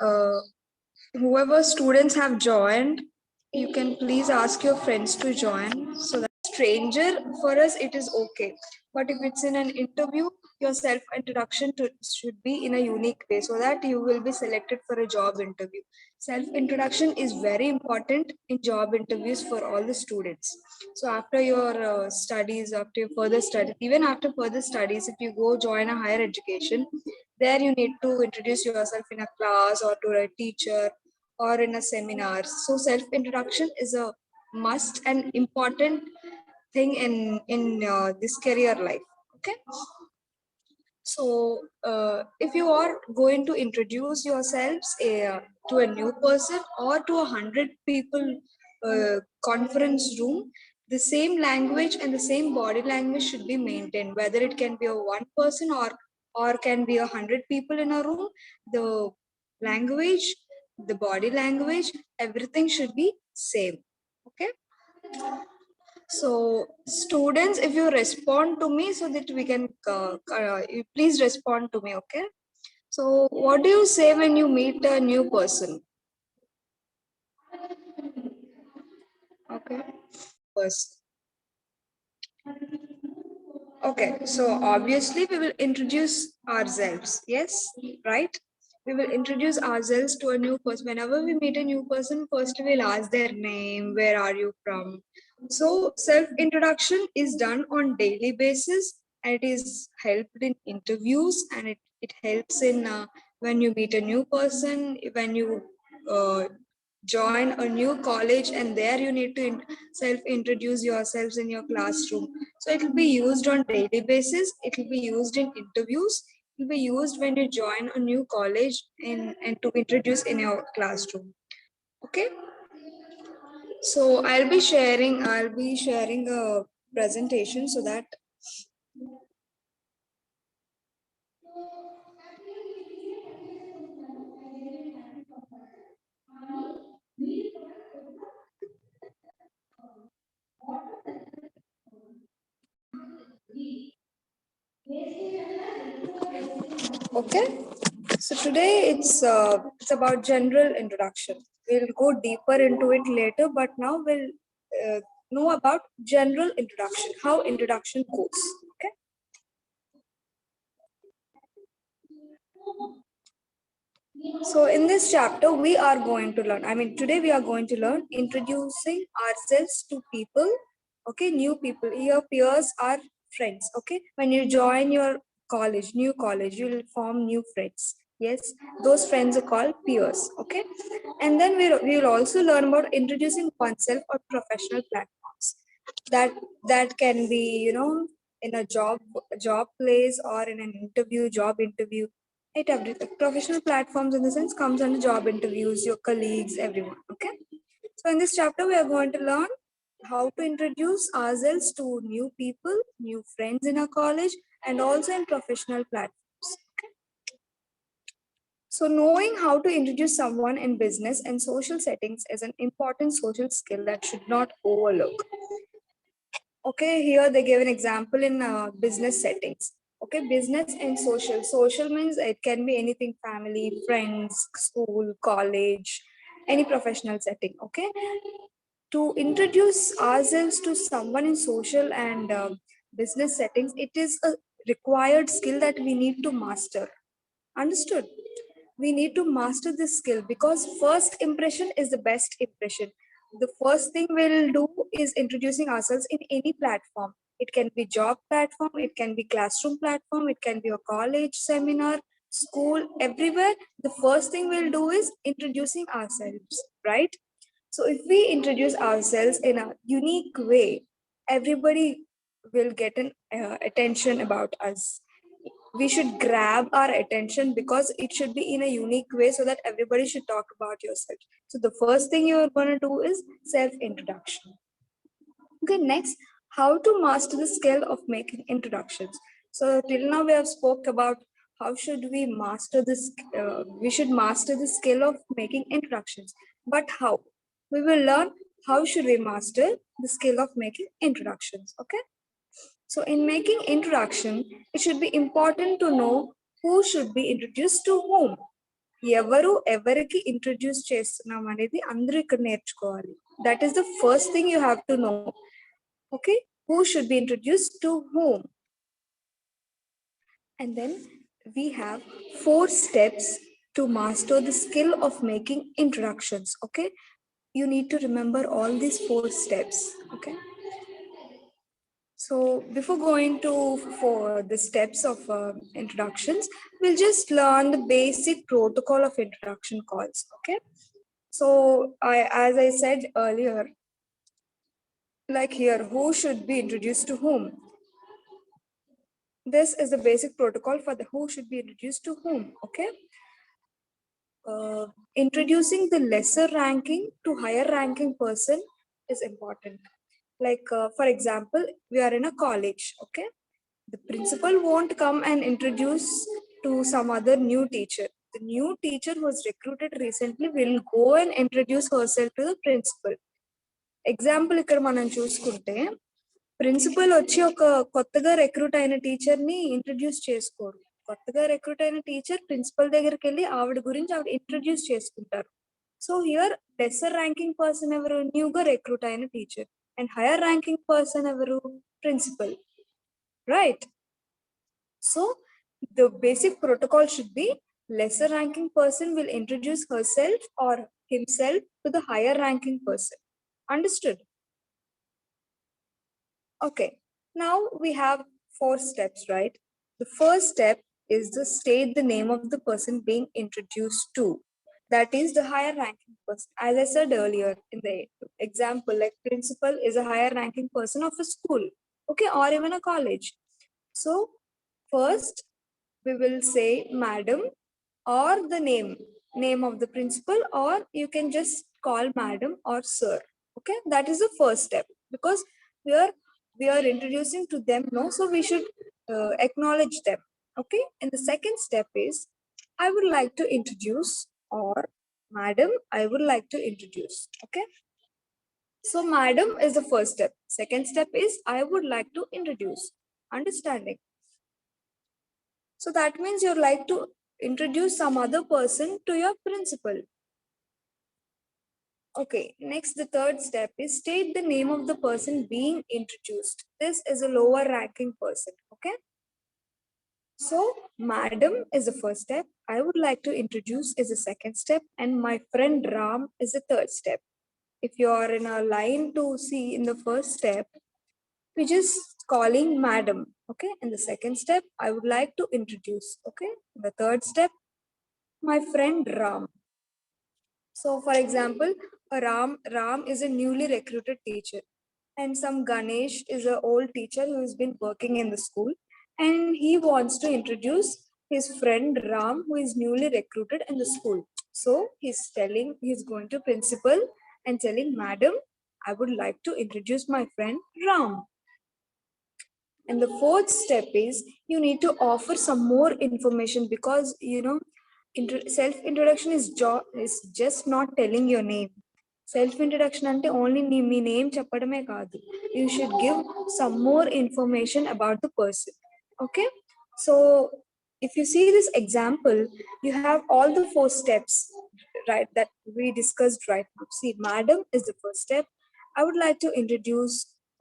Uh, Whoever students have joined, you can please ask your friends to join. So that stranger, for us it is okay, but if it's in an interview, your self introduction should be in a unique way so that you will be selected for a job interview. Self introduction is very important in job interviews for all the students. So after your studies, after your further studies, even after further studies, if you go join a higher education, there you need to introduce yourself in a class or to a teacher or in a seminar. So self introduction is a must and important thing in this career life. Okay. So if you are going to introduce yourselves to a new person or to 100 people conference room, the same language and the same body language should be maintained. Whether it can be a one person or can be 100 people in a room, the language, the body language, everything should be same. Okay. So, students, if you respond to me so that we can, you please respond to me, okay? So, what do you say when you meet a new person? Okay, person. Okay, so obviously we will introduce ourselves. Yes, right? We will introduce ourselves to a new person. Whenever we meet a new person, first we'll ask their name, where are you from? So self-introduction is done on daily basis and it is helped in interviews and it helps in when you meet a new person, when you uh, join a new college and there you need to self-introduce yourselves in your classroom. So it will be used on daily basis. It will be used in interviews. It will be used when you join a new college and to introduce in your classroom. Okay. So I'll be sharing a presentation so that okay. So today it's about general introduction. We'll go deeper into it later, but now we'll uh, know about general introduction, how introduction goes. Okay. So in this chapter, we are going to learn. I mean, today we are going to learn introducing ourselves to people. Okay, new people. Your peers are friends. Okay, when you join your college, new college, you will form new friends. Yes, those friends are called peers. Okay, and then we will also learn about introducing oneself on professional platforms. That that can be in a job place or in an interview, job interview. It everything. Professional platforms in the sense comes under job interviews, your colleagues, everyone. Okay. So in this chapter, we are going to learn how to introduce ourselves to new people, new friends in our college, and also in professional platforms. Okay. So knowing how to introduce someone in business and social settings is an important social skill that should not overlook. Okay, here they give an example in business settings. Okay, business and social. Social means it can be anything: family, friends, school, college, any professional setting. Okay, to introduce ourselves to someone in social and business settings, it is a required skill that we need to master. Understood? We need to master this skill because first impression is the best impression. The first thing we'll do is introducing ourselves in any platform. It can be job platform, it can be classroom platform, it can be a college seminar, school, everywhere. The first thing we'll do is introducing ourselves, right? So if we introduce ourselves in a unique way, everybody will get an attention about us. We should grab our attention because it should be in a unique way so that everybody should talk about yourself. So the first thing you're going to do is self introduction. Okay, next, how to master the skill of making introductions. So till now we have spoke about how should we master this. We should master the skill of making introductions. But how? We will learn how should we master the skill of making introductions. Okay. So in making introduction, it should be important to know who should be introduced to whom. ఎవరు ఎవరికి introduce చేస్తున్నాం అనేది అందరూ ఇక్కడ నేర్చుకోవాలి. That is the first thing you have to know. Okay, who should be introduced to whom. And then we have 4 steps to master the skill of making introductions. Okay, you need to remember all these 4 steps. Okay, so before going to for the steps of introductions, we'll just learn the basic protocol of introduction calls. Okay, so as I said earlier, like here, who should be introduced to whom. This is the basic protocol for the who should be introduced to whom. Okay, introducing the lesser ranking to higher ranking person is important. Like for example, we are in a college. Okay, the principal won't come and introduce to some other new teacher. The new teacher who was recruited recently will go and introduce herself to the principal. Example ఇక్కడ మనం చూసుకుంటే principal వచ్చి ఒక కొత్తగా recruit అయిన teacher ని introduce చేసుకోరు. కొత్తగా రిక్రూట్ అయిన టీచర్ ప్రిన్సిపల్ దగ్గరికి వెళ్ళి ఆవిడ గురించి ఆవిడ ఇంట్రడ్యూస్ చేసుకుంటారు. So here lesser ranking person ఎవరు, న్యూగా రిక్రూట్ అయిన teacher, and higher ranking person ఎవరు, principal, right? So the basic protocol should be lesser ranking person will introduce herself or himself to the higher ranking person. Understood? Okay, now we have 4 steps, right? The first step is to state the name of the person being introduced to. That is the higher ranking person. As I said earlier in the example, like principal is a higher ranking person of a school, okay, or even a college. So first we will say madam or the name of the principal, or you can just call madam or sir. Okay, that is the first step, because we are introducing to them, no, so we should acknowledge them. Okay, and the second step is I would like to introduce, or madam I would like to introduce. Okay, so madam is the first step. Second step is I would like to introduce. Understanding? So that means you'd like to introduce some other person to your principal. Okay, next, the third step is state the name of the person being introduced. This is a lower ranking person. Okay, so madam is the first step, I would like to introduce is the second step, and my friend Ram is the third step. If you are in a line to see in the first step, we just calling madam. Okay, in the second step I would like to introduce. Okay, the third step, my friend Ram. So for example, Ram is a newly recruited teacher, and some Ganesh is an old teacher who has been working in the school, and he wants to introduce his friend Ram, who is newly recruited in the school. So he's going to principal and telling, madam, I would like to introduce my friend Ram. And the fourth step is you need to offer some more information, because self introduction is just not telling your name. Self introduction ante only me name చెప్పడమే కాదు. You should give some more information about the person. Okay, so if you see this example, you have all the 4 steps, right, that we discussed right now. See, madam is the first step, I would like to introduce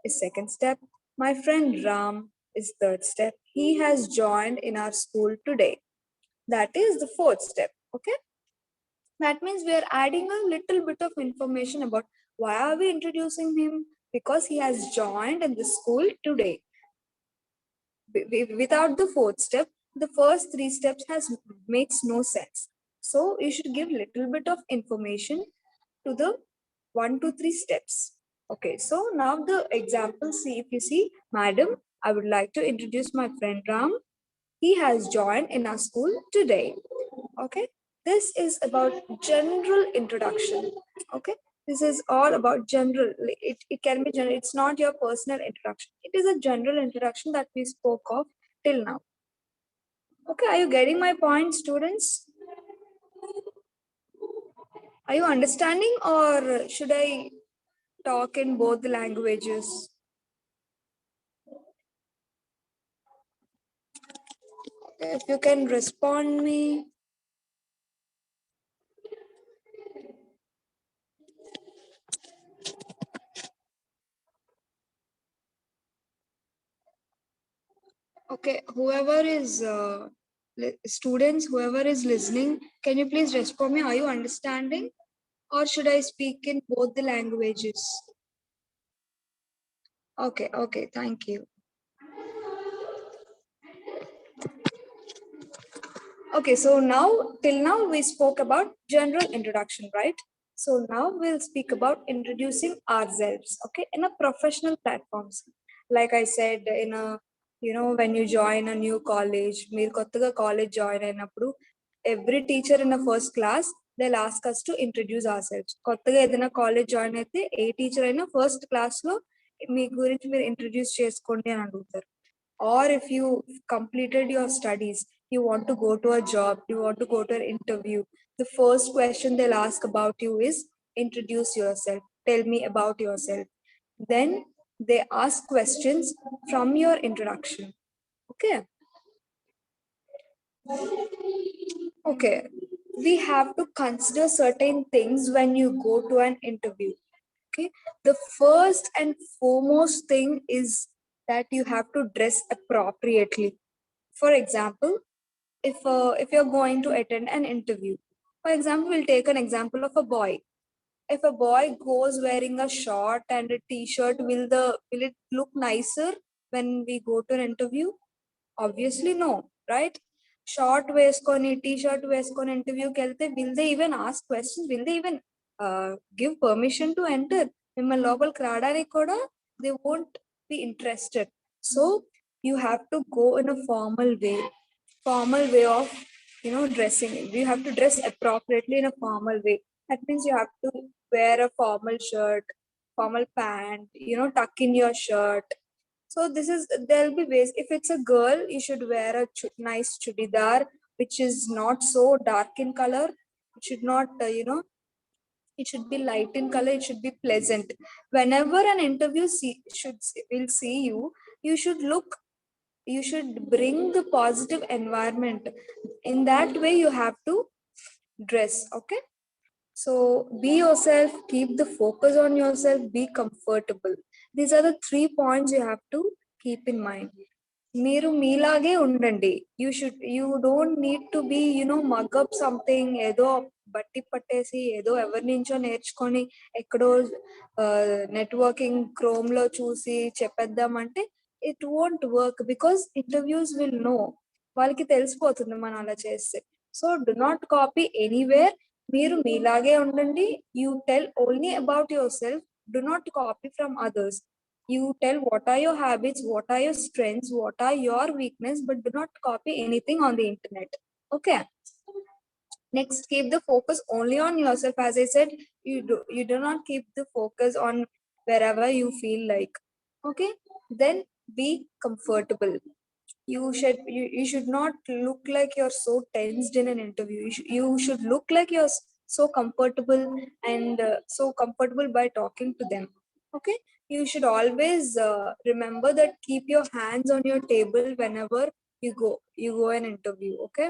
is second step, my friend Ram is third step, he has joined in our school today. That is the fourth step. Okay, that means we are adding a little bit of information about why are we introducing him, because he has joined in the school today. Without the fourth step, the first 3 steps makes no sense. So you should give little bit of information to the 1 to 3 steps. Okay, so now the example, see, if you see, madam, I would like to introduce my friend Ram, he has joined in our school today. Okay, this is about general introduction. Okay, this is all about general, it can be general, it's not your personal introduction, it is a general introduction that we spoke of till now. Okay, are you getting my point, students? Are you understanding, or should I talk in both the languages? If you can respond me. Okay, whoever is students, whoever is listening, can you please respond me? Are you understanding, or should I speak in both the languages? Okay, okay, thank you. Okay, so now till now we spoke about general introduction, right? So now we'll speak about introducing ourselves, okay, in a professional platforms. Like I said, in a when you join a new college, మీరు కొత్తగా college join అయినప్పుడు every teacher in the first class they'll ask us to introduce ourselves. కొత్తగా ఏదైనా college join అయితే ఏ teacher అయినా first class లో మీ గురించి మీరు introduce చేసుకోండి అని అడుగుతారు. Or if you completed your studies, you want to go to a job, you want to go to an interview, the first question they'll ask about you is introduce yourself, tell me about yourself. Then they ask questions from your introduction. Okay. Okay, we have to consider certain things when you go to an interview. Okay, the first and foremost thing is that you have to dress appropriately. For example, if you're going to attend an interview, for example, we'll take an example of a boy. If a boy goes wearing a short and a t-shirt, will it look nicer when we go to an interview? Obviously no, right? Short వేసుకొని t-shirt వేసుకొని ఇంటర్వ్యూకి వెళ్తే will they even ask questions, will they even give permission to enter? మిమ్మల్ని లోపలికి రావడానికి కూడా they won't be interested. So you have to go in a formal way of dressing. You have to dress appropriately in a formal way. That means you have to wear a formal shirt, formal pant, tuck in your shirt. So this is, there'll be ways. If it's a girl, you should wear a nice chudidar which is not so dark in color. It should not it should be light in color, it should be pleasant. Whenever an interview will see you, you should look, you should bring the positive environment. In that way you have to dress. Okay, so be yourself, keep the focus on yourself, be comfortable. These are the 3 points you have to keep in mind. మీరు మీలాగే ఉండండి. You don't need to be mug up something, ఏదో బట్టి పట్టేసి ఏదో ఎవరి నుంచో నేర్చుకొని ఎక్కడో నెట్వర్కింగ్ క్రోమ్ లో చూసి చెప్పేద్దామంటే it won't work, because interviews will know, వాళ్ళకి తెలిసిపోతుంది మనం అలా చేస్తే. So do not copy anywhere, మీరు మీలాగే ఉండండి. You tell only about yourself, do not copy from others. You tell what are your habits, what are your strengths, what are your weakness, but do not copy anything on the internet. Okay, next, keep the focus only on yourself. As I said, you do not keep the focus on wherever you feel like. Okay, then be comfortable. You should not look like you're so tensed in an interview. You should look like you're so comfortable, and so comfortable by talking to them. Okay, you should always remember that, keep your hands on your table whenever you go an interview. Okay,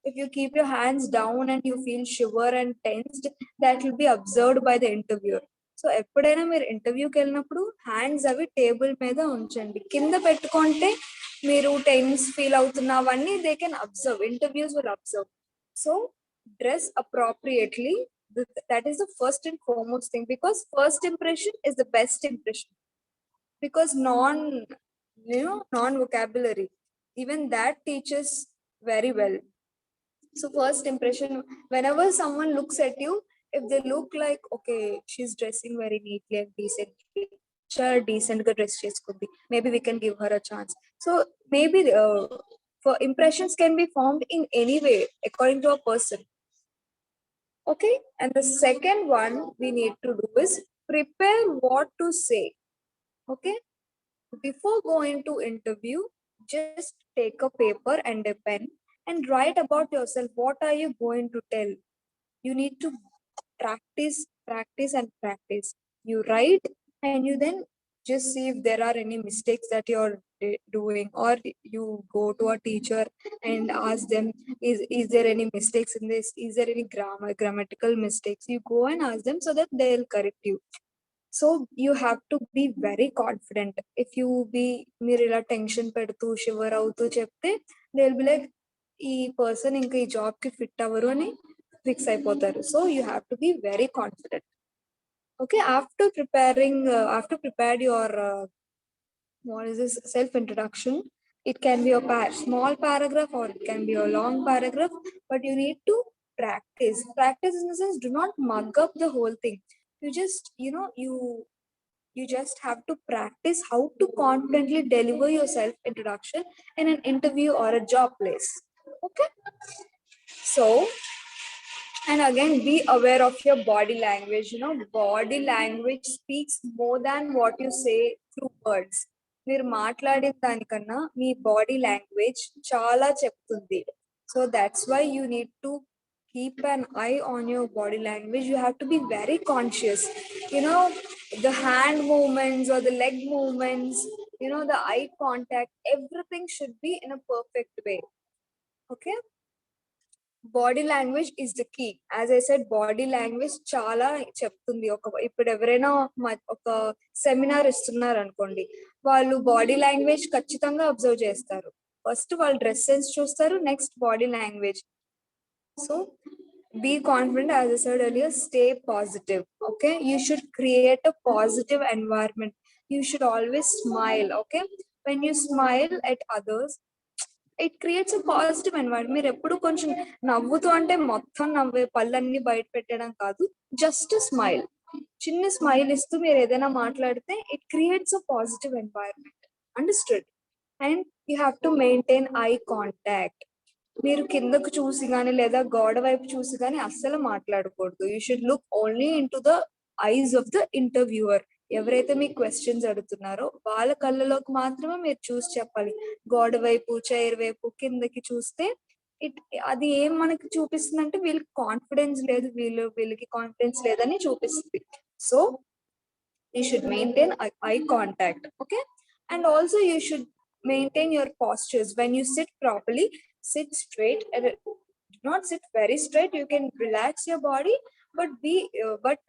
if you keep your hands down and you feel shiver and tensed, that will be observed by the interviewer. So ఎప్పుడైనా మీరు ఇంటర్వ్యూకి వెళ్ళినప్పుడు hands అవి table మీద ఉంచండి. కింద పెట్టుకుంటే మీరు టెన్స్ ఫీల్ అవుతున్నవన్నీ they can observe, interviews will observe. So dress appropriately, that is the first and foremost thing, because first impression is the best impression. Because non vocabulary, even that teaches very well. So first impression, whenever someone looks at you, if they look like, okay, she's dressing very neatly and decently, decent గా dress చేసుకుంది, maybe we can give her a chance. So maybe for impressions can be formed in any way according to a person. Okay, and the second one we need to do is prepare what to say. Okay, before going to interview, just take a paper and a pen and write about yourself. What are you going to tell? You need to practice, and practice. You write and you then just see if there are any mistakes that you're doing, or you go to a teacher and ask them, is there any mistakes in this, is there any grammatical mistakes? You go and ask them so that they'll correct you. So you have to be very confident. If you be మీరు ఇలా tension పెడుతూ shiver అవుతూ చెప్తే they will be like ఈ person ఇంకా ఈ job కి fit అవ్వరు అని ఫిక్స్ అయిపోతారు. So you have to be very confident. Okay, after prepared your what is this self introduction, it can be a small paragraph or it can be a long paragraph, but you need to practice in the sense, do not mug up the whole thing. You just you just have to practice how to confidently deliver your self introduction in an interview or a job place. Okay, so and again, be aware of your body language. Body language speaks more than what you say through words. మీరు మాట్లాడే దానికన్నా మీ body language చాలా చెప్తుంది. So that's why you need to keep an eye on your body language. You have to be very conscious. The hand movements or the leg movements, the eye contact, everything should be in a perfect way. Okay, body language is the key. As I said, body language చాలా చెప్తుంది. ఇప్పుడు ఎవరైనా ఒక seminar ఇస్తున్నారు అనుకోండి, వాళ్ళు body language ఖచ్చితంగా observe చేస్తారు. ఫస్ట్ వాళ్ళు డ్రెస్ సెన్స్ చూస్తారు, next body language. So be confident. As I said earlier, stay positive. Okay, you should create a positive environment. You should always smile. Okay, when you smile at others, it creates positive environment. మీరు ఎప్పుడు కొంచెం నవ్వుతూ అంటే మొత్తం నవ్వే పళ్ళన్నీ బయట పెట్టడం కాదు, జస్ట్ స్మైల్, చిన్న స్మైల్ ఇస్తూ మీరు ఏదైనా మాట్లాడితే it creates a positive environment. Understood? And you have to maintain eye contact. మీరు కిందకు చూసి కానీ లేదా గోడ వైపు చూసి కానీ అస్సలు మాట్లాడకూడదు. You should look only in to the eyes of the interviewer. ఎవరైతే మీకు క్వశ్చన్స్ అడుగుతున్నారో వాళ్ళ కళ్ళలోకి మాత్రమే మీరు చూసి చెప్పాలి. గోడ వైపు, చైర్ వైపు, కిందకి చూస్తే అది ఏం మనకి చూపిస్తుంది అంటే వీళ్ళకి కాన్ఫిడెన్స్ లేదు, వీళ్ళకి కాన్ఫిడెన్స్ లేదని చూపిస్తుంది. So you should maintain eye contact. Okay, and also you should maintain your postures. When you sit properly, sit straight and do not sit very straight. You can relax your body, but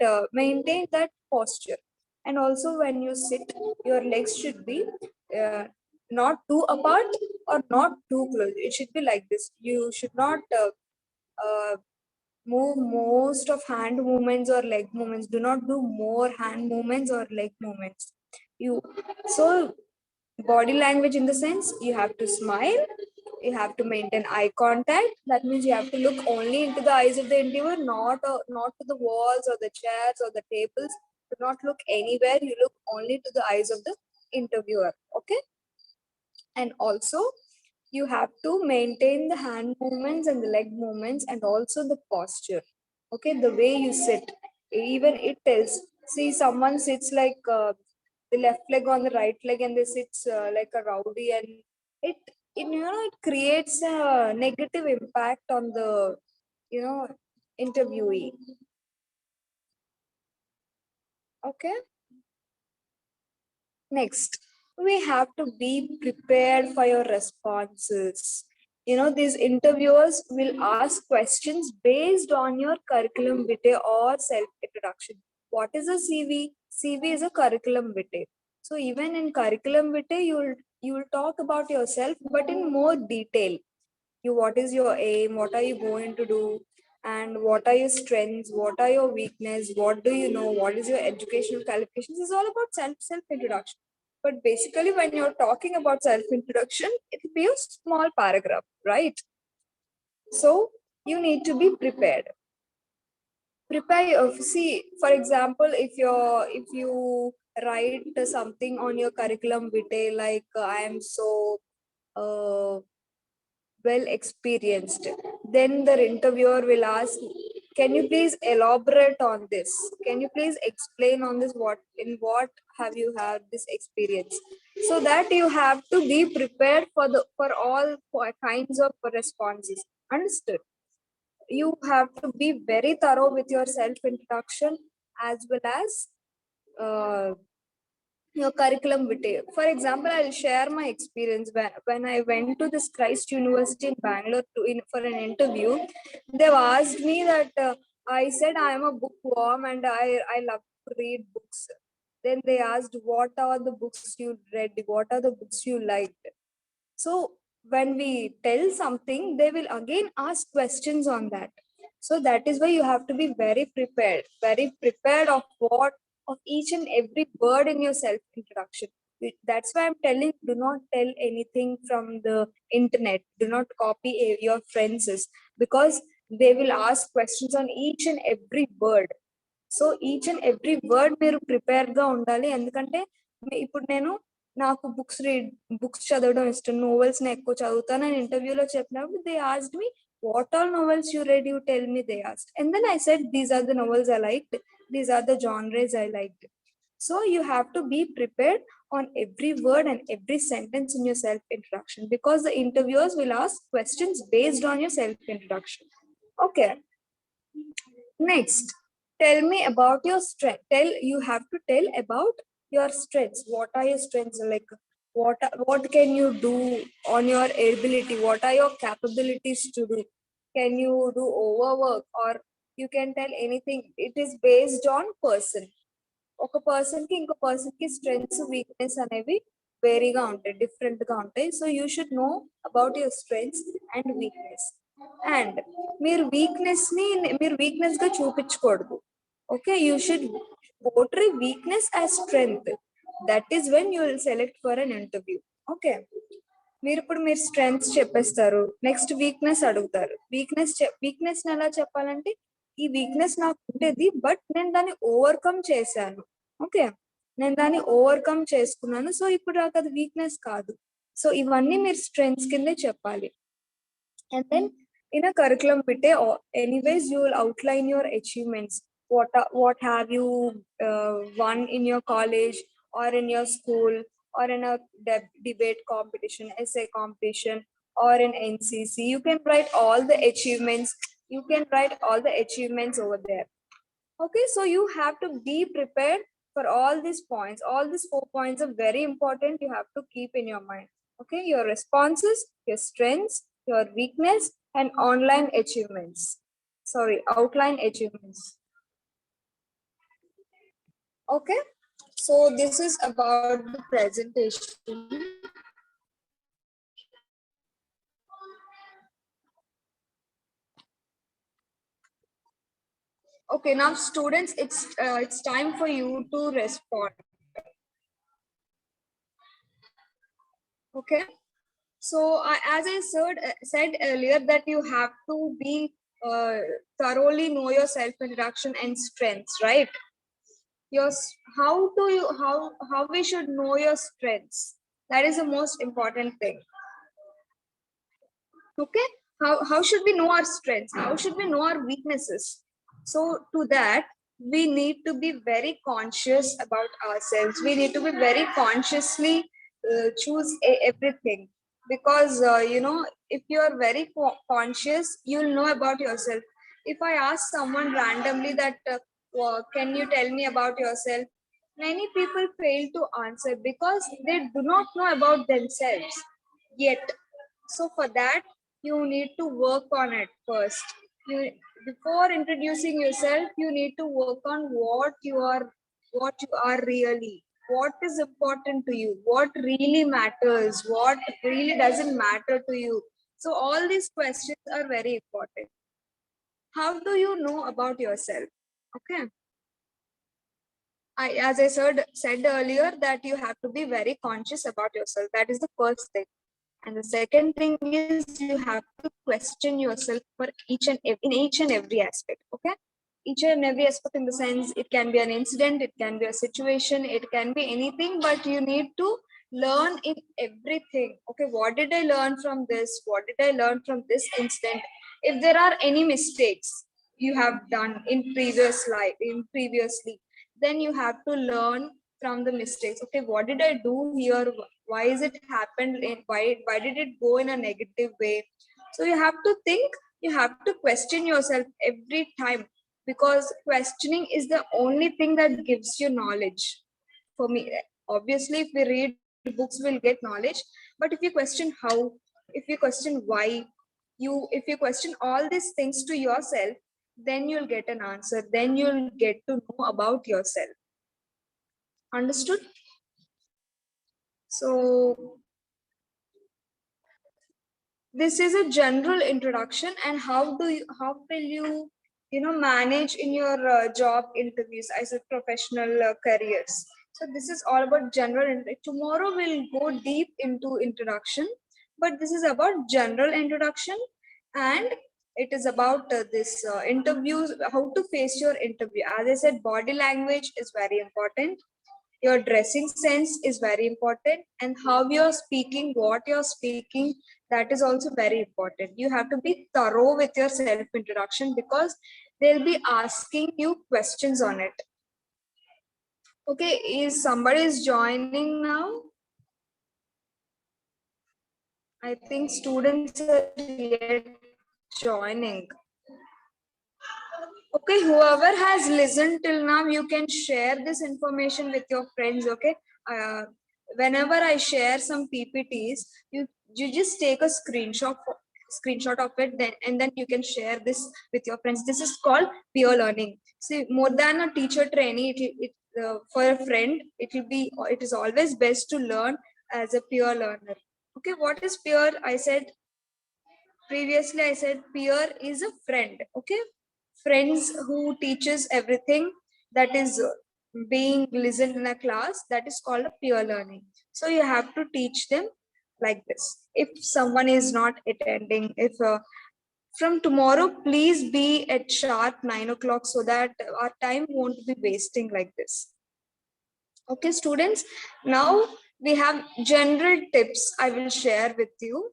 maintain that posture. And also when you sit, your legs should be not too apart or not too close. It should be like this. You should not uh, move most of hand movements or leg movements. Do not do more hand movements or leg movements. So body language in the sense, you have to smile, you have to maintain eye contact. That means you have to look only into the eyes of the interviewer, not to the walls or the chairs or the tables. Do not look anywhere. You look only to the eyes of the interviewer. Okay, and also you have to maintain the hand movements and the leg movements and also the posture. Okay, the way you sit, even it tells. See, someone sits like the left leg on the right leg and they sits like a rowdy, and it it creates a negative impact on the interviewee. Okay, next, we have to be prepared for your responses. These interviewers will ask questions based on your curriculum vitae or self introduction. What is a CV? CV is a curriculum vitae. So even in curriculum vitae, you will talk about yourself, but in more detail. What is your aim? What are you going to do? And what are your strengths? What are your weakness? What do you know? What is your educational qualifications? It's all about self introduction. But basically, when you're talking about self introduction, it will be a small paragraph, right? So you need to be prepared. See, for example, if you write something on your curriculum vitae like I am so well experienced, then the interviewer will ask, can you please elaborate on this? Can you please explain on this? What have you had this experience? So that you have to be prepared for all kinds of responses. Understood? You have to be very thorough with your self introduction as well as your curriculum vitae. For example, I'll share my experience when I went to this Christ University in Bangalore for an interview. They've asked me that I said I am a bookworm and I love to read books. Then they asked, what are the books you read? What are the books you liked? So when we tell something, they will again ask questions on that. So that is why you have to be very prepared of what, of each and every word in your self introduction. That's why I'm telling, do not tell anything from the internet. Do not copy your friends, because they will ask questions on each and every word. So each and every word మీరు prepare గా ఉండాలి. ఎందుకంటే ఇప్పుడు నేను నాకు books చదవడం ఇష్టం, novels ని ఎక్కువ చదువుతాను అని ఇంటర్వ్యూలో చెప్పినప్పుడు they asked me what all novels you read, you tell me, they asked, and then I said these are the novels I liked, these are the genres I liked. So you have to be prepared on every word and every sentence in your self introduction, because the interviewers will ask questions based on your self introduction. Okay, next, tell me about your strength. You have to tell about your strengths. What are your strengths? Like what can you do on your ability? What are your capabilities to do? Can you do overwork, or you can tell anything? It is based on person. ఒక person కి ఇంకో person కి strengths weakness అనేవి వేరీగా ఉంటాయి, different గా ఉంటాయి. So you should know about your strengths and weakness. And మీరు weakness గా చూపించకూడదు. Okay, you should portray weakness as strength. That is when you will select for an interview. Okay, మీరు strengths చెప్పేస్తారు, next weakness అడుగుతారు. Weakness ఎలా చెప్పాలంటే, ఈ weakness నాకు ఉండేది, బట్ నేను దాన్ని ఓవర్కమ్ చేశాను. ఓకే, నేను దాన్ని ఓవర్కమ్ చేసుకున్నాను, సో ఇప్పుడు నాకు అది వీక్నెస్ కాదు. సో ఇవన్నీ మీరు స్ట్రెంగ్స్ కిందే చెప్పాలి. And then in a curriculum bit, anyways you will outline your achievements. what have you won in your college or in your school or in a debate competition, essay competition, or in NCC. You can write all the achievements. You can write all the achievements over there. Okay, so you have to be prepared for all these points. All these 4 points are very important. You have to keep in your mind. Okay, your responses, your strengths, your weakness, and outline achievements. Okay, so this is about the presentation. Okay, now students, it's time for you to respond. Okay, so as I said earlier, that you have to be thoroughly know your self introduction and strengths, right? How we should know your strengths? That is the most important thing. Okay, how should we know our strengths? How should we know our weaknesses? So to that, we need to be very conscious about ourselves. We need to be very consciously choose everything, because if you are very conscious, you'll know about yourself. If I ask someone randomly that can you tell me about yourself, many people fail to answer because they do not know about themselves yet. So for that, you need to work on it first. Before introducing yourself, you need to work on what you are really, what is important to you, what really matters, what really doesn't matter to you. So all these questions are very important. How do you know about yourself? Okay, as I said earlier, that you have to be very conscious about yourself. That is the first thing. And the second thing is, you have to question yourself for in each and every aspect. Okay, each and every aspect, in the sense, it can be an incident, it can be a situation, it can be anything, but you need to learn in everything. Okay, what did I learn from this? What did I learn from this incident? If there are any mistakes you have done in previously, then you have to learn from the mistakes. Okay, what did I do here? Why is it happened? Why did it go in a negative way? So you have to think, you have to question yourself every time, because questioning is the only thing that gives you knowledge. For me, obviously, if we read books, we'll get knowledge. But if you question how, if you question why, if you question all these things to yourself, then you'll get an answer. Then you'll get to know about yourself. Understood? So this is a general introduction, and how will you know manage in your job interviews as a professional careers. So this is all about general. Tomorrow we'll go deep into introduction, but this is about general introduction, and it is about this interviews, how to face your interview. As I said, body language is very important, your dressing sense is very important, and how you're speaking, what you're speaking, that is also very important. You have to be thorough with your self introduction because they'll be asking you questions on it. Okay, is somebody is joining now? I think students are yet joining. Okay, whoever has listened till now, you can share this information with your friends. Okay, uh, whenever I share some ppts, you just take a screenshot of it, then and then you can share this with your friends. This is called peer learning. See, more than a teacher trainee, for a friend, it is always best to learn as a peer learner. Okay, what is peer? I said previously, I said peer is a friend. Okay, friends who teaches everything that is being listened in a class, that is called a peer learning. So you have to teach them like this. If someone is not attending, if from tomorrow, please be at sharp 9 o'clock so that our time won't be wasting like this. Okay, students, now we have general tips I will share with you.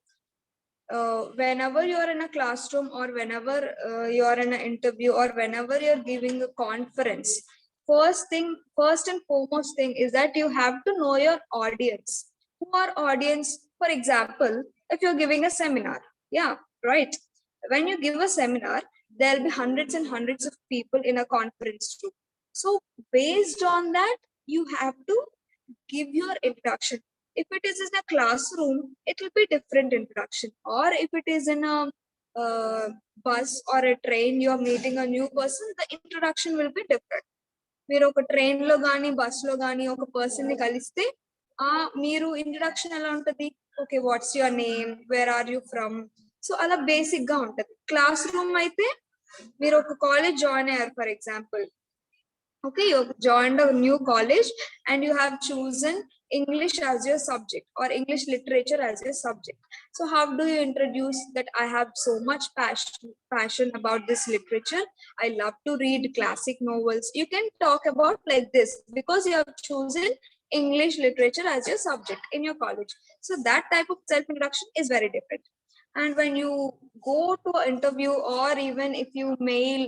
Whenever you're in a classroom, or whenever you're in an interview, or whenever you're giving a conference, first and foremost thing is that you have to know your audience. Who are audience? For example, if you're giving a seminar, yeah, right, when you give a seminar, there'll be hundreds and hundreds of people in a conference room. So based on that, you have to give your introduction. If it is in a classroom, it will be different introduction. Or if it is in a bus or a train, you are meeting a new person, the introduction will be different. మీరు ఒక train లో కానీ bus లో కానీ ఒక person ని కలిస్తే మీరు ఇంట్రడక్షన్ ఎలా ఉంటది? Okay, what's your name, where are you from? So అలా బేసిక్ గా ఉంటది. క్లాస్ రూమ్ అయితే మీరు ఒక కాలేజ్ జాయిన్ అయ్యారు, for example. Okay, you joined a new college and you have chosen English as your subject, or English literature as your subject. So how do you introduce that? I have so much passion about this literature. I love to read classic novels. You can talk about like this because you have chosen English literature as your subject in your college. So that type of self introduction is very different. And when you go to an interview, or even if you mail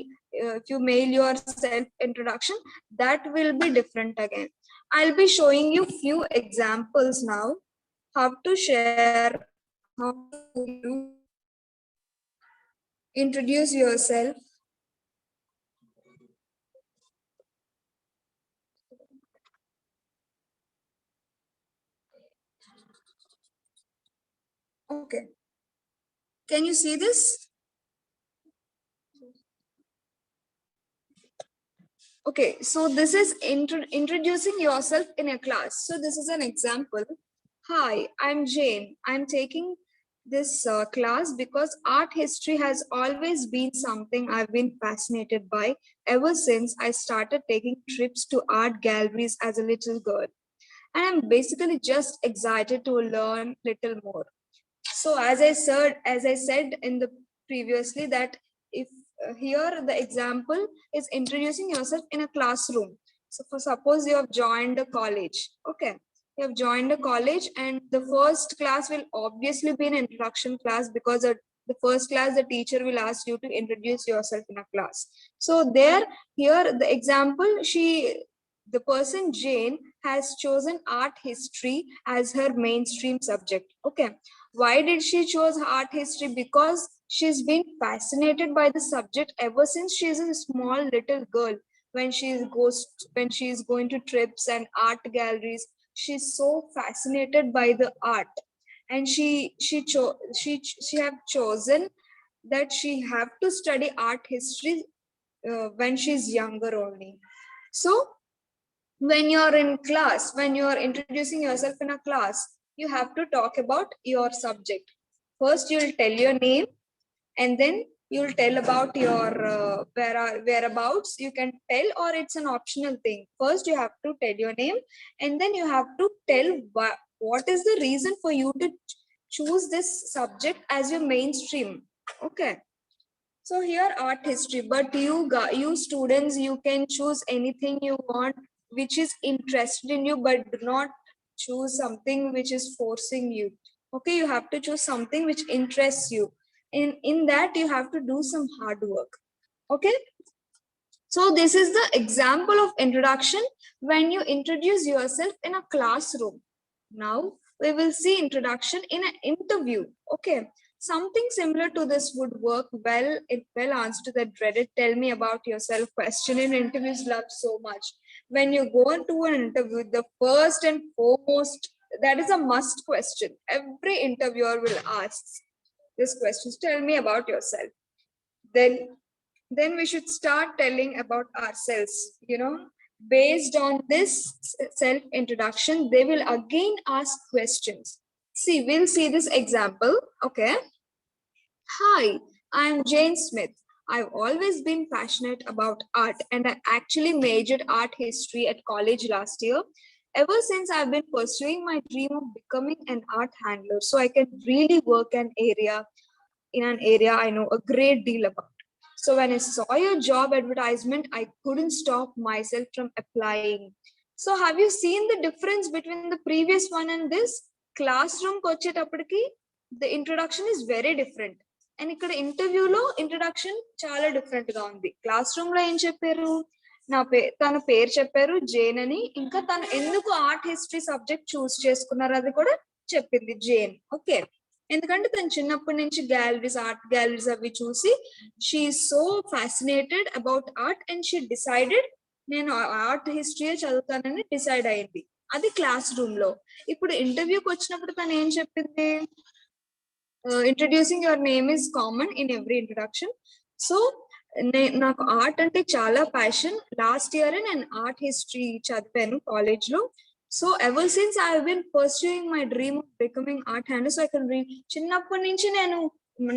your self introduction, that will be different again. I'll be showing you few examples now, how to share, how to introduce yourself. Okay, can you see this? Okay, so this is introducing yourself in a class. So this is an example. Hi, I'm Jane. I'm taking this class because art history has always been something I've been fascinated by ever since I started taking trips to art galleries as a little girl. And I'm basically just excited to learn little more. So as I said in the previously, that if here the example is introducing yourself in a classroom. So for suppose you have joined a college, okay, you have joined a college, and the first class will obviously be an introduction class, because the first class the teacher will ask you to introduce yourself in a class. So there, here the example, the person Jane has chosen art history as her mainstream subject. Okay, why did she choose art history? Because she's been fascinated by the subject ever since she's a small little girl. When she is going to trips and art galleries, she's so fascinated by the art, and she have chosen that she have to study art history when she's younger only. So When you're in class, when you're introducing yourself in a class, you have to talk about your subject. First, you'll tell your name, and then you'll tell about your whereabouts. You can tell, or it's an optional thing. First, you have to tell your name, and then you have to tell what is the reason for you to choose this subject as your mainstream. Okay. So here art history, but you students, you can choose anything you want, which is interested in you, but do not choose something which is forcing you. Okay, you have to choose something which interests you. In that, you have to do some hard work. Okay. So this is the example of introduction when you introduce yourself in a classroom. Now we will see introduction in an interview. Okay. Something similar to this would work well. It well answer that dreaded "tell me about yourself" question in interviews loved so much. When you go into an interview, the first and foremost, that is a must question. Every interviewer will ask this question: tell me about yourself. Then we should start telling about ourselves, based on this self introduction. They will again ask questions. See, we'll see this example. Okay. Hi, I'm Jane Smith. I've always been passionate about art, and I actually majored art history at college last year. Ever since, I've been pursuing my dream of becoming an art handler so I can really work in an area I know a great deal about. So when I saw your job advertisement, I couldn't stop myself from applying. So have you seen the difference between the previous one and this? Classroom వచ్చేటప్పటికి the introduction is very different. And ఇక్కడ ఇంటర్వ్యూలో introduction చాలా different గా ఉంది. Class room లో ఏం చెప్పారు? తన పేరు చెప్పారు, జేన్ అని. ఇంకా తను ఎందుకు ఆర్ట్ హిస్టరీ సబ్జెక్ట్ చూస్ చేసుకున్నారు అది కూడా చెప్పింది, జేన్. ఓకే. ఎందుకంటే తను చిన్నప్పటి నుంచి గ్యాలరీస్, ఆర్ట్ గ్యాలరీస్ అవి చూసి she so fascinated about art and she decided నేను ఆర్ట్ హిస్టరీ చదువుతానని డిసైడ్ అయింది. అది క్లాస్ రూమ్ లో. ఇప్పుడు ఇంటర్వ్యూకి వచ్చినప్పుడు తను ఏం చెప్పింది? Introducing your name is common in every introduction. So నాకు ఆర్ట్ అంటే చాలా ప్యాషన్. లాస్ట్ ఇయర్ నేను ఆర్ట్ హిస్టరీ చదివాను కాలేజ్ లో. So ever since I have been pursuing my dream of becoming art handler. So I can చిన్నప్పటి నుంచి నేను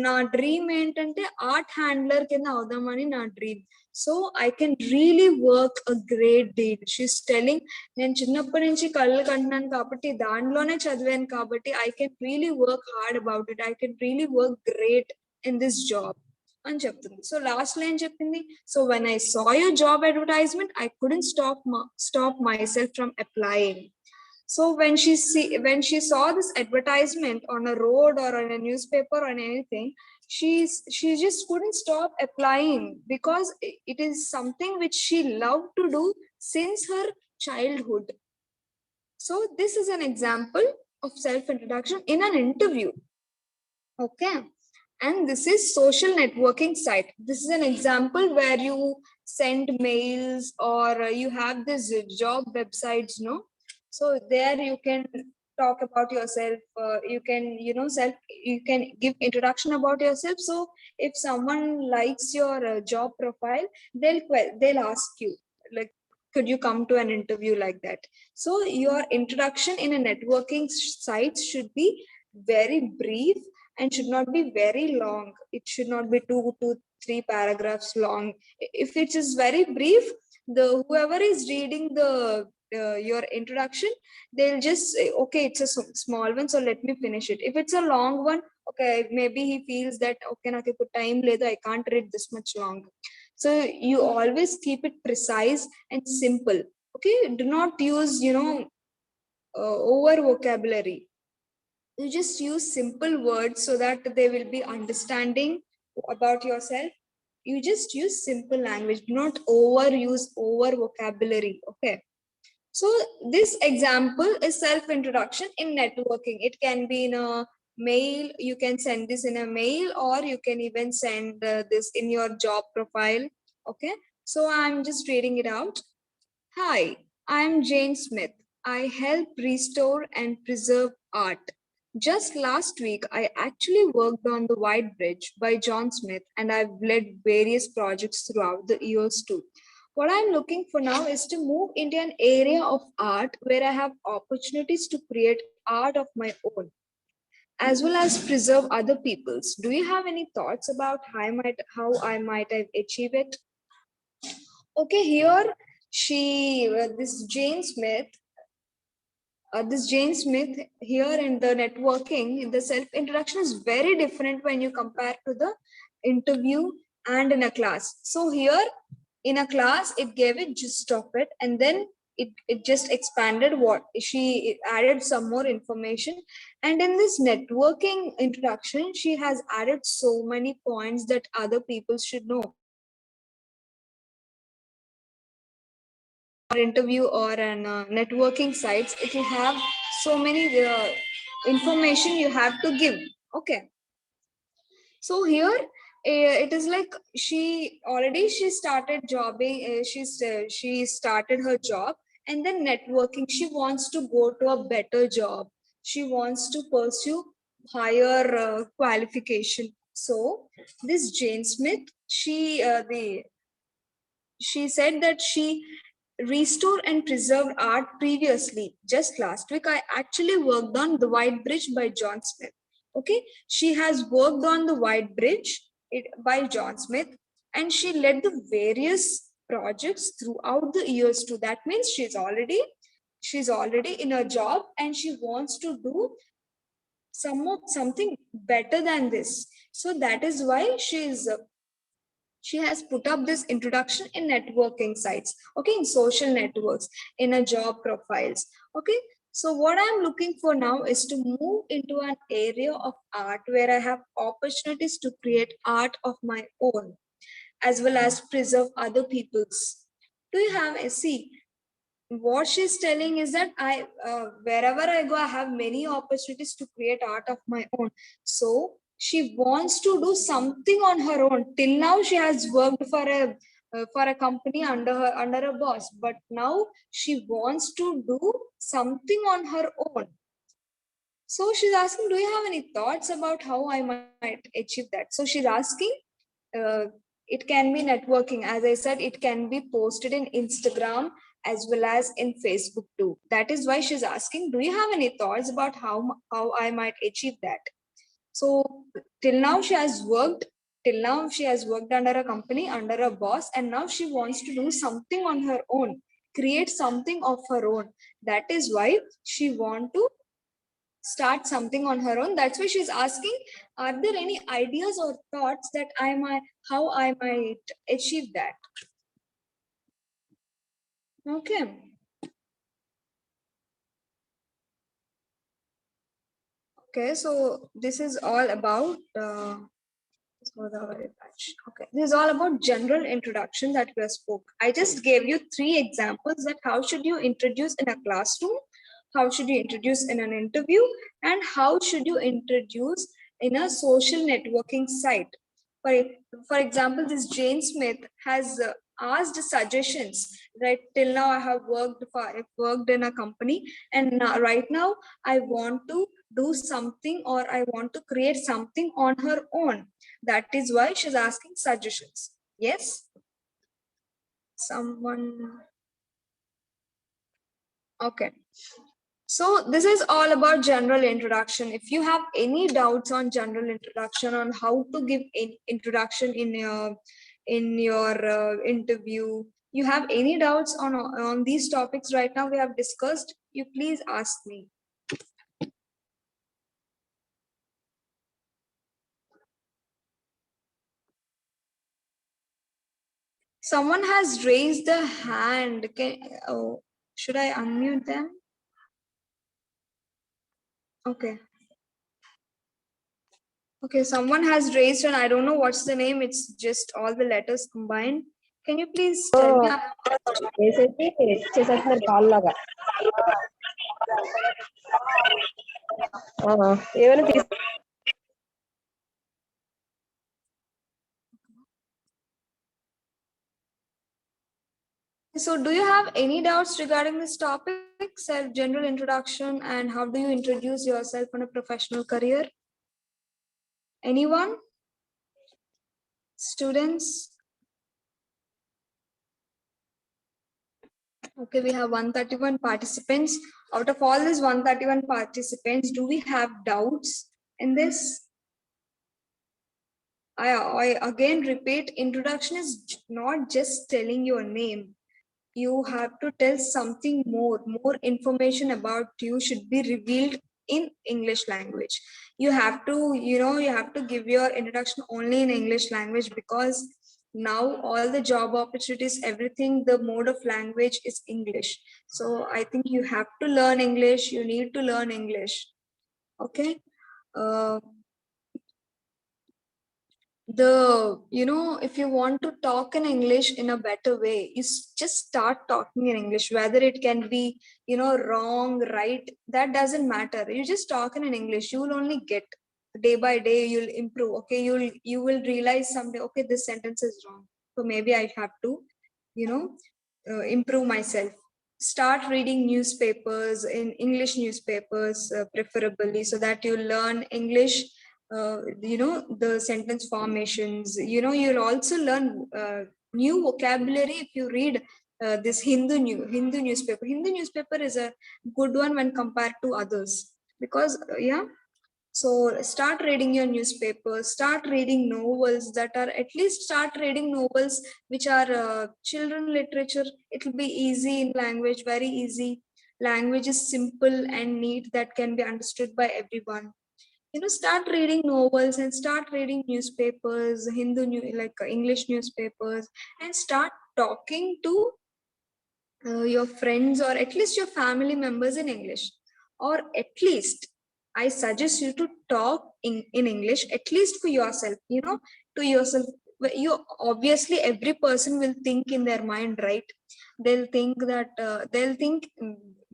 నా డ్రీమ్ ఏంటంటే ఆర్ట్ హ్యాండ్లర్ కింద అవుదామని నా dream. So I can really work a great deal. She's telling, నేను చిన్నప్పటి నుంచి కళ్ళు కంటున్నాను కాబట్టి, దానిలోనే చదివాను కాబట్టి I can really work hard about it. I can really work great in this job అని చెప్తుంది. సో లాస్ట్ లో ఏం చెప్పింది? So when I saw your job advertisement I couldn't stop my self from applying. So when she saw this advertisement on a road or on a newspaper or anything, she just couldn't stop applying because it is something which she loved to do since her childhood. So this is an example of self-introduction in an interview. Okay. And this is social networking site. This is an example where you send mails or you have this job websites, no? So there you can talk about yourself. You can, you can give introduction about yourself. So if someone likes your job profile, they'll ask you, like, could you come to an interview like that? So your introduction in a networking site should be very brief and should not be very long. It should not be 2 to 3 paragraphs long. If it is very brief, whoever is reading your introduction, they'll just say, okay, it's a small one, so let me finish it. If it's a long one, okay, maybe he feels that, okay, naku time ledu, I can't read this much long. So you always keep it precise and simple. Okay, do not use over vocabulary. You just use simple words so that they will be understanding about yourself. You just use simple language. Do not overuse over vocabulary. Okay. So this example is self-introduction in networking. It can be in a mail. You can send this in a mail, or you can even send this in your job profile. Okay. So I'm just reading it out. Hi, I'm Jane Smith. I help restore and preserve art. Just last week, I actually worked on The White Bridge by John Smith, and I've led various projects throughout the years too. what I'm looking for now is to move into an area of art where I have opportunities to create art of my own, as well as preserve other people's. Do you have any thoughts about how I might have achieved it? Okay, here this Jane Smith here in the networking, the self introduction is very different when you compare to the interview and in a class. So here in a class, it gave a gist of it, and then it just expanded what she added some more information. And in this networking introduction, she has added so many points that other people should know. Or interview or an networking sites, it will have so many information you have to give. Okay, so here it is like she started jobbing, she started her job, and then networking, she wants to go to a better job, she wants to pursue higher qualification. So this Jane Smith, she said that she restored and preserved art previously. Just last week, I actually worked on The White Bridge by John Smith. Okay, she has worked on The White Bridge by John Smith, and she led the various projects throughout the years too. That means she's already in a job, and she wants to do something better than this. So that is why she has put up this introduction in networking sites, okay, in social networks, in a job profiles. Okay, so what I'm looking for now is to move into an area of art where I have opportunities to create art of my own, as well as preserve other people's. Do you have a see? What she's telling is that wherever I go, I have many opportunities to create art of my own. So she wants to do something on her own. Till now she has worked for a company under a boss, but now she wants to do something on her own. So she's asking, do you have any thoughts about how I might achieve that? So she's asking, uh, it can be networking, as I said, it can be posted in Instagram as well as in Facebook too. That is why she's asking, do you have any thoughts about how I might achieve that? So till now she has worked till now she has worked under a company, under a boss, and now she wants to do something on her own, create something of her own. That is why she want to start something on her own. That's why she's asking, are there any ideas or thoughts that how I might achieve that? Okay. Okay, so this is all about okay, this is all about general introduction that we have spoke. I just gave you 3 examples that how should you introduce in a classroom, how should you introduce in an interview, and how should you introduce in a social networking site. For, for example, this Jane Smith has asked suggestions. Right till now, I've worked in a company, and now, right now I want to do something, or I want to create something on her own. That is why she's asking suggestions. Yes, someone. Okay. So this is all about general introduction. If you have any doubts on general introduction, on how to give introduction in your interview, you have any doubts on these topics right now we have discussed, you please ask me. Someone has raised the hand. Oh, should I unmute them? Okay. Okay, someone has raised, and I don't know what's the name. It's just all the letters combined. Can you please tell me? వేసేసి చేసేస్తున్నారు call లాగా ఏమైనా So do you have any doubts regarding this topic, self general introduction, and how do you introduce yourself in a professional career? Anyone? Students? Okay, we have 131 participants. Out of all these 131 participants, do we have doubts in this? I again repeat, introduction is not just telling your name. You have to tell something more information about you should be revealed in English language. You have to, you have to give your introduction only in English language, because now all the job opportunities, everything, the mode of language is English. So I think you have to learn English. You need to learn English. Okay. Uh, if you want to talk in English in a better way, just start talking in English, whether it can be, wrong, right, that doesn't matter. You just talk in English, you will only get, day by day you'll improve. Okay, you will realize someday, okay, this sentence is wrong, so maybe I have to, improve myself. Start reading newspapers, in English newspapers, preferably, so that you learn English, the sentence formations. You'll also learn new vocabulary if you read this Hindu newspaper. Hindu newspaper is a good one when compared to others, because so start reading your newspapers, start reading novels, that are, at least start reading novels which are children literature. It will be easy in language, very easy. Language is simple and neat, that can be understood by everyone. Start reading novels and start reading newspapers, English newspapers, and start talking to your friends, or at least your family members, in English. Or at least I suggest you to talk in English, at least for yourself, to yourself. You obviously, every person will think in their mind, right? They'll think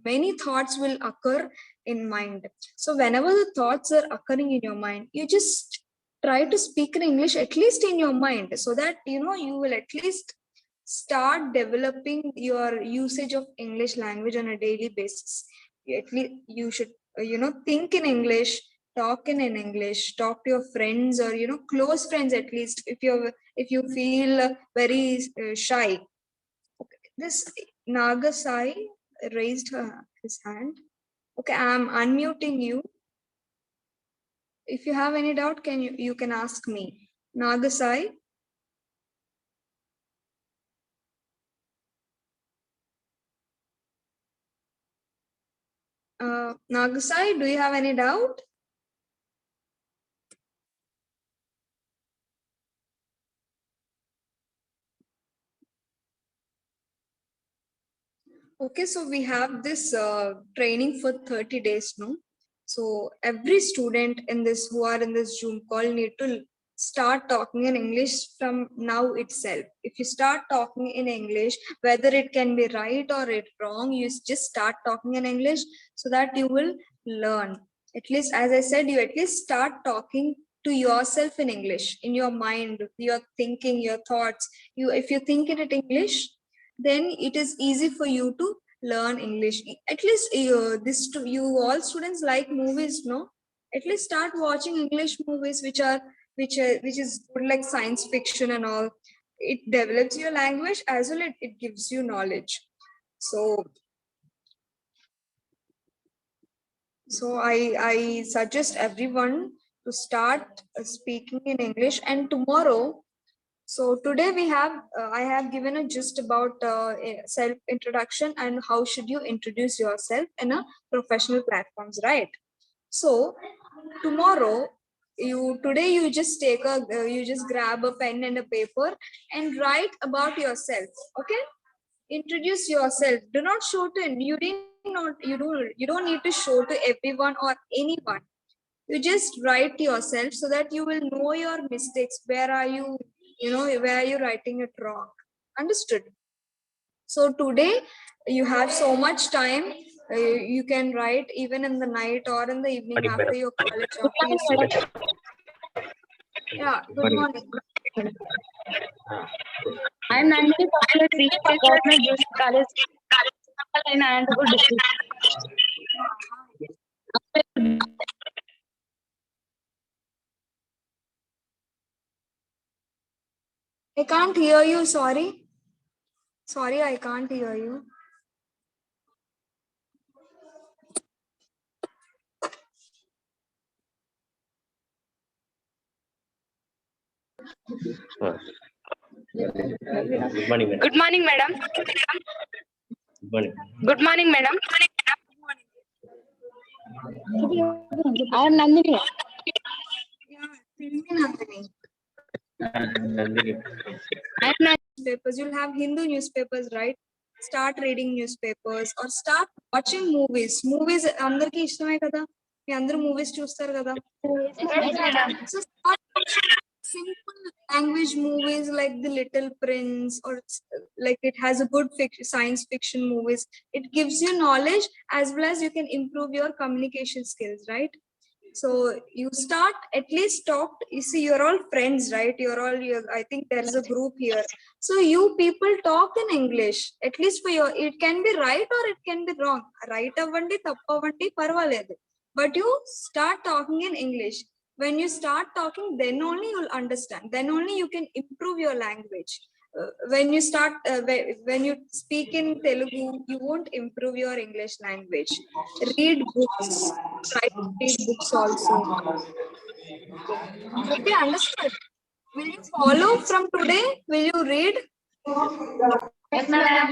many thoughts will occur in mind. So whenever the thoughts are occurring in your mind, you just try to speak in English, at least in your mind, so that you will at least start developing your usage of English language on a daily basis. At least you should think in English, talk in English, talk to your friends, or close friends, at least if you feel very shy. Okay. This Nagasai raised his hand. Okay, I'm unmuting you. If you have any doubt, you can ask me. Nagasai. Nagasai, do you have any doubt? Okay, so we have this training for 30 days, no? So every student in this, who are in this Zoom call, need to start talking in English from now itself. If you start talking in English, whether it can be right or it wrong, you just start talking in English, so that you will learn. At least, as I said, you at least start talking to yourself in English, in your mind, your thinking, your thoughts. If you think in it English, then it is easy for you to learn English. At least you all students like movies, no? At least start watching English movies which is good, like science fiction and all. It develops your language as well. It gives you knowledge. So I suggest everyone to start speaking in English. And tomorrow, so today I have given a gist about self introduction and how should you introduce yourself in a professional platforms, right? So tomorrow, you just you just grab a pen and a paper and write about yourself. Okay, introduce yourself. Do not show to you don't need to show to everyone or anyone. You just write yourself, so that you will know your mistakes. Where are you, where are you writing it wrong? Understood? So today you have so much time. You can write even in the night or in the evening after your college, after you sleep. Yeah, good morning. I am Nandini, popular teacher, government junior college, in Anantapur district. I can't hear you. Sorry, I can't hear you. Good morning, madam. Good morning, madam. Good morning. Good morning, madam. I am Nandini. Yeah, tell me, Nandini. Nandini. I am Nandini. Newspapers. You'll have Hindu newspapers, right? Start reading newspapers or start watching movies. Movies అందరికి ఇష్టమే కదా మీ అందరూ movies చూస్తారు కదా so start watching simple language movies like The Little Prince or like it has a good science fiction movies. It gives you knowledge as well as you can improve your communication skills, right? So you start at least talk. You see, you're all friends, right? I think there's a group here. So you people talk in English, at least for your, it can be right or it can be wrong. Right avandi, tappu avandi, parvaledu. But you start talking in English. When you start talking, then only you'll understand. Then only you can improve your language. When you start, when you speak in Telugu, you won't improve your English language. Read books. Try to read books also. Okay, understood. Will you follow from today? Will you read? Yes, madam.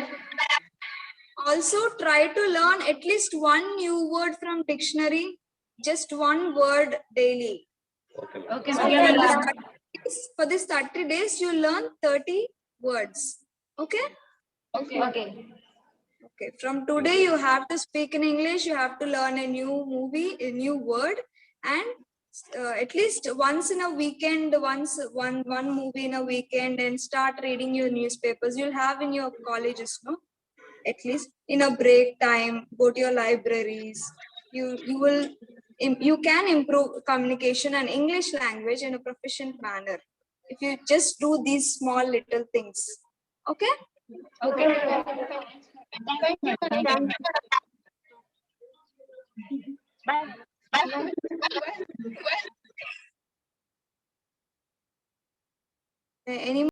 Also, try to learn at least one new word from dictionary. Just one word daily. Okay, Okay, So madam. for this 30 days, you learn 30 words. Okay? Okay. Okay. From today, you have to speak in English. You have to learn a new movie, a new word, and at least once in a weekend, one movie in a weekend, and start reading your newspapers. You'll have in your colleges, no? At least in a break time, go to your libraries. You can improve communication and English language in a proficient manner if you just do these small little things. Okay? Okay. Thank you, madam. Bye. Any